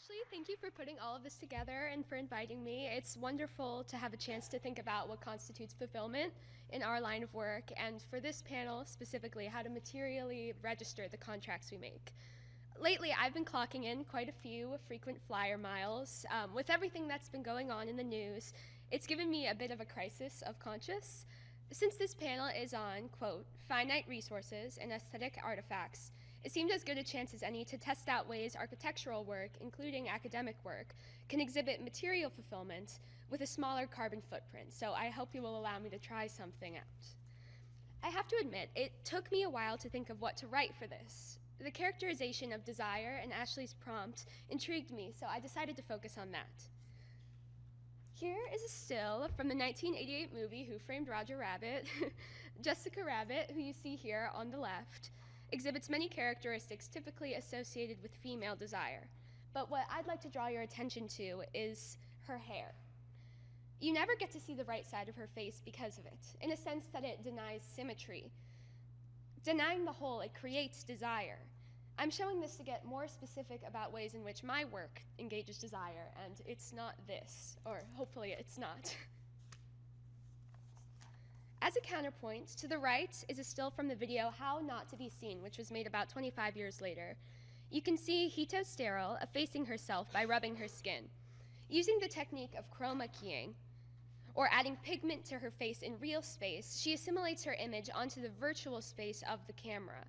Ashley, thank you for putting all of this together and for inviting me. It's wonderful to have a chance to think about what constitutes fulfillment in our line of work, and for this panel specifically, how to materially register the contracts we make. Lately, I've been clocking in quite a few frequent flyer miles. With everything that's been going on in the news, it's given me a bit of a crisis of conscience. Since this panel is on, quote, finite resources and aesthetic artifacts, it seemed as good a chance as any to test out ways architectural work, including academic work, can exhibit material fulfillment with a smaller carbon footprint. So I hope you will allow me to try something out. I have to admit, it took me a while to think of what to write for this. The characterization of desire in Ashley's prompt intrigued me, so I decided to focus on that. Here is a still from the 1988 movie Who Framed Roger Rabbit. Jessica Rabbit, who you see here on the left, exhibits many characteristics typically associated with female desire. But what I'd like to draw your attention to is her hair. You never get to see the right side of her face because of it, in a sense that it denies symmetry. Denying the whole, it creates desire. I'm showing this to get more specific about ways in which my work engages desire, and it's not this, or hopefully it's not. As a counterpoint, to the right is a still from the video How Not to Be Seen, which was made about 25 years later. You can see Hito Sterile effacing herself by rubbing her skin. Using the technique of chroma keying, or adding pigment to her face in real space, she assimilates her image onto the virtual space of the camera.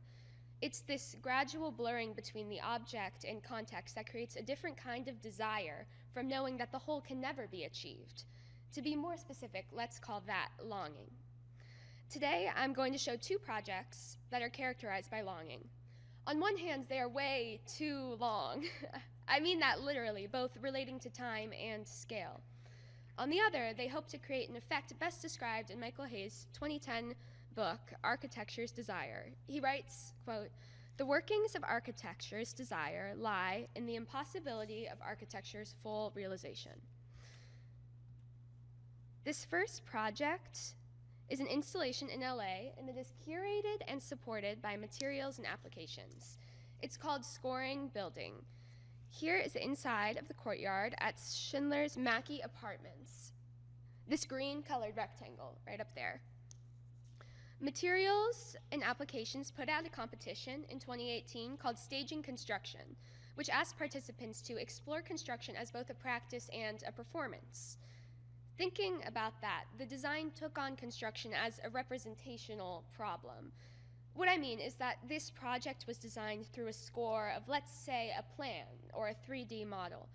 It's this gradual blurring between the object and context that creates a different kind of desire from knowing that the whole can never be achieved. To be more specific, let's call that longing. Today, I'm going to show two projects that are characterized by longing. On one hand, they are way too long. I mean that literally, both relating to time and scale. On the other, they hope to create an effect best described in Michael Hayes' 2010 book, Architecture's Desire. He writes, quote, "The workings of architecture's desire lie in the impossibility of architecture's full realization." This first project is an installation in LA, and it is curated and supported by Materials and Applications. It's called Scoring Building. Here is the inside of the courtyard at Schindler's Mackey Apartments. This green colored rectangle right up there. Materials and Applications put out a competition in 2018 called Staging Construction, which asked participants to explore construction as both a practice and a performance. Thinking about that, the design took on construction as a representational problem. What I mean is that this project was designed through a score of, let's say, a plan or a 3D model.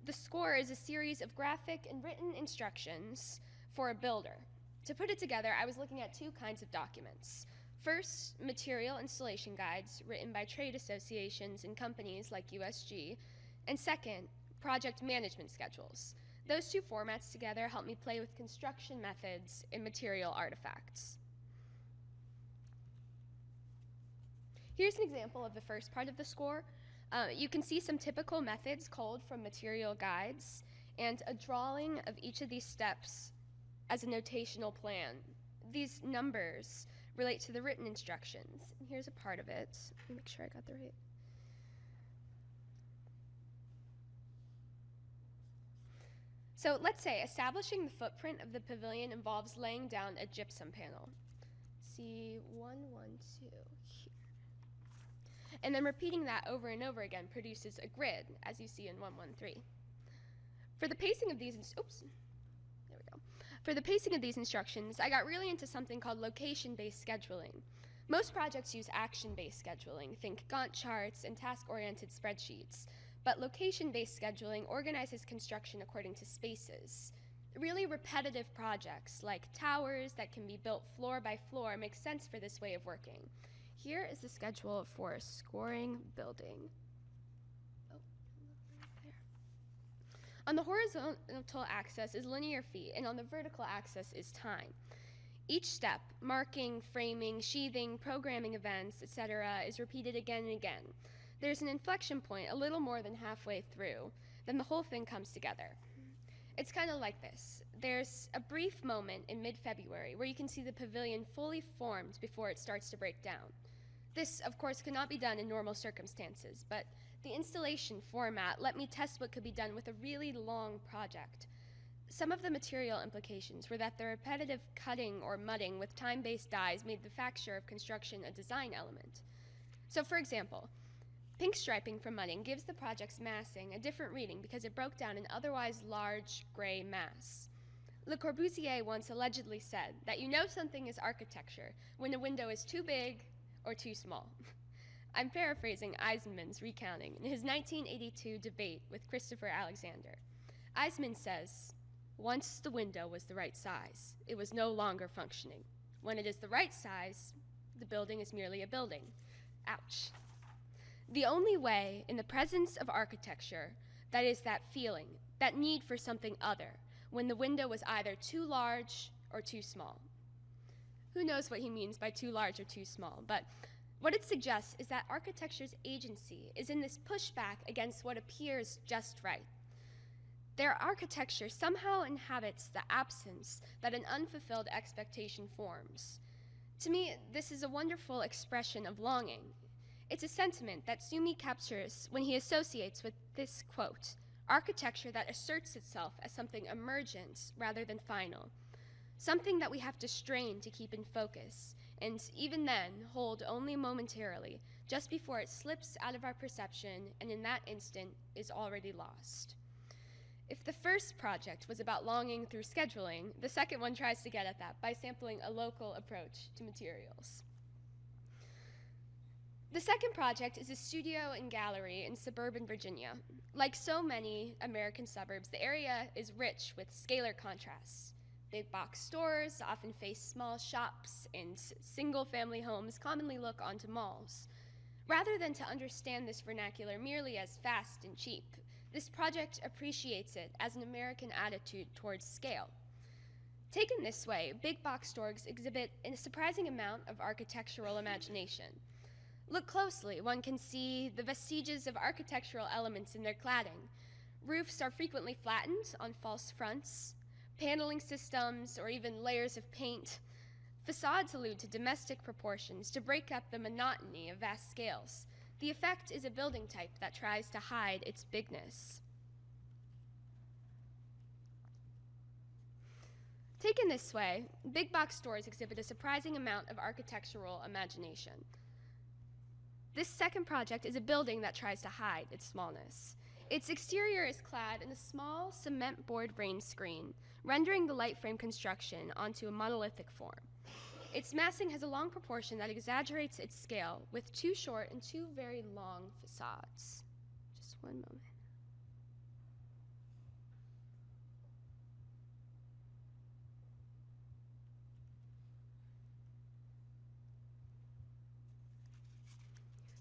The score is a series of graphic and written instructions for a builder. To put it together, I was looking at two kinds of documents. First, material installation guides written by trade associations and companies like USG, and second, project management schedules. Those two formats together help me play with construction methods and material artifacts. Here's an example of the first part of the score. You can see some typical methods culled from material guides and a drawing of each of these steps as a notational plan. These numbers relate to the written instructions. And here's a part of it. Let me make sure I got the right. So let's say establishing the footprint of the pavilion involves laying down a gypsum panel. C112 here. And then repeating that over and over again produces a grid, as you see in 113. For the pacing of these, For the pacing of these instructions, I got really into something called location-based scheduling. Most projects use action-based scheduling, think Gantt charts and task-oriented spreadsheets, but location-based scheduling organizes construction according to spaces. Really repetitive projects, like towers that can be built floor by floor, make sense for this way of working. Here is the schedule for Scoring Building. On the horizontal axis is linear feet, and on the vertical axis is time. Each step, marking, framing, sheathing, programming events, etc., is repeated again and again. There's an inflection point a little more than halfway through, then the whole thing comes together. It's kind of like this. There's a brief moment in mid-February where you can see the pavilion fully formed before it starts to break down. This, of course, cannot be done in normal circumstances, but The installation format let me test what could be done with a really long project. Some of the material implications were that the repetitive cutting or mudding with time-based dyes made the facture of construction a design element. So for example, pink striping from mudding gives the project's massing a different reading because it broke down an otherwise large gray mass. Le Corbusier once allegedly said that you know something is architecture when a window is too big or too small. I'm paraphrasing Eisenman's recounting in his 1982 debate with Christopher Alexander. Eisman says, "Once the window was the right size, it was no longer functioning. When it is the right size, the building is merely a building." Ouch. The only way in the presence of architecture that is that feeling, that need for something other, when the window was either too large or too small. Who knows what he means by too large or too small, but what it suggests is that architecture's agency is in this pushback against what appears just right. Their architecture somehow inhabits the absence that an unfulfilled expectation forms. To me, this is a wonderful expression of longing. It's a sentiment that Sumi captures when he associates with this quote, "Architecture that asserts itself as something emergent rather than final, something that we have to strain to keep in focus, and even then hold only momentarily, just before it slips out of our perception and in that instant is already lost." If the first project was about longing through scheduling, the second one tries to get at that by sampling a local approach to materials. The second project is a studio and gallery in suburban Virginia. Like so many American suburbs, the area is rich with scalar contrasts. Big box stores often face small shops, and single-family homes commonly look onto malls. Rather than to understand this vernacular merely as fast and cheap, this project appreciates it as an American attitude towards scale. Taken this way, big box stores exhibit a surprising amount of architectural imagination. Look closely, one can see the vestiges of architectural elements in their cladding. Roofs are frequently flattened on false fronts, paneling systems, or even layers of paint. Facades allude to domestic proportions to break up the monotony of vast scales. The effect is a building type that tries to hide its bigness. Taken this way, big box stores exhibit a surprising amount of architectural imagination. This second project is a building that tries to hide its smallness. Its exterior is clad in a small cement board rain screen, rendering the light frame construction onto a monolithic form. Its massing has a long proportion that exaggerates its scale with two short and two very long facades. Just one moment.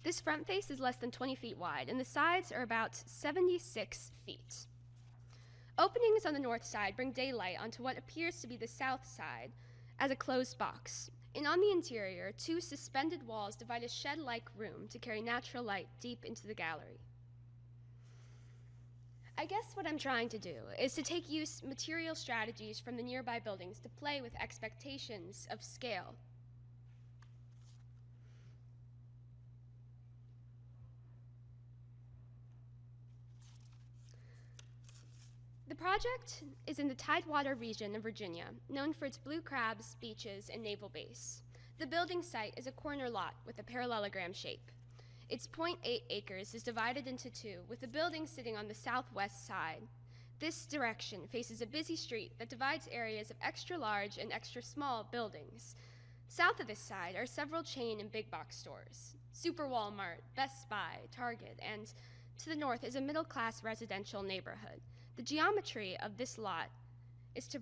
This front face is less than 20 feet wide, and the sides are about 76 feet. Openings on the north side bring daylight onto what appears to be the south side as a closed box. And on the interior, two suspended walls divide a shed-like room to carry natural light deep into the gallery. I guess what I'm trying to do is to take use material strategies from the nearby buildings to play with expectations of scale. The project is in the Tidewater region of Virginia, known for its blue crabs, beaches, and naval base. The building site is a corner lot with a parallelogram shape. Its 0.8 acres is divided into two, with the building sitting on the southwest side. This direction faces a busy street that divides areas of extra large and extra small buildings. South of this side are several chain and big box stores, Super Walmart, Best Buy, Target, and to the north is a middle-class residential neighborhood. The geometry of this lot is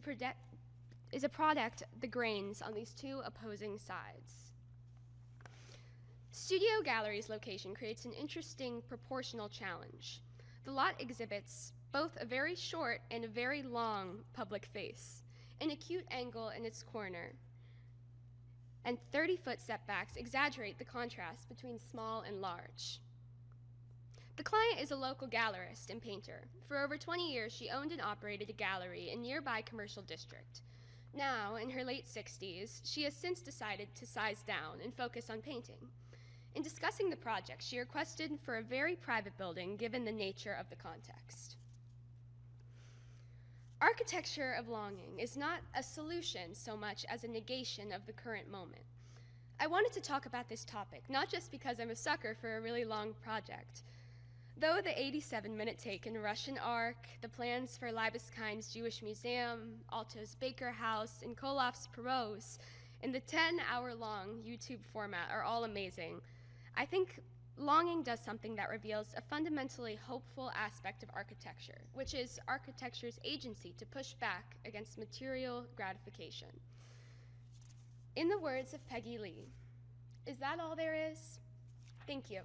a product of the grains on these two opposing sides. Studio Gallery's location creates an interesting proportional challenge. The lot exhibits both a very short and a very long public face, an acute angle in its corner, and 30-foot setbacks exaggerate the contrast between small and large. The client is a local gallerist and painter. For over 20 years, she owned and operated a gallery in nearby commercial district. Now, in her late 60s, she has since decided to size down and focus on painting. In discussing the project, she requested for a very private building given the nature of the context. Architecture of longing is not a solution so much as a negation of the current moment. I wanted to talk about this topic, not just because I'm a sucker for a really long project. Though the 87-minute take in Russian Ark, the plans for Liebeskind's Jewish Museum, Alto's Baker House, and Kolof's Perot's, and the 10-hour-long YouTube format are all amazing, I think longing does something that reveals a fundamentally hopeful aspect of architecture, which is architecture's agency to push back against material gratification. In the words of Peggy Lee, "Is that all there is?" Thank you.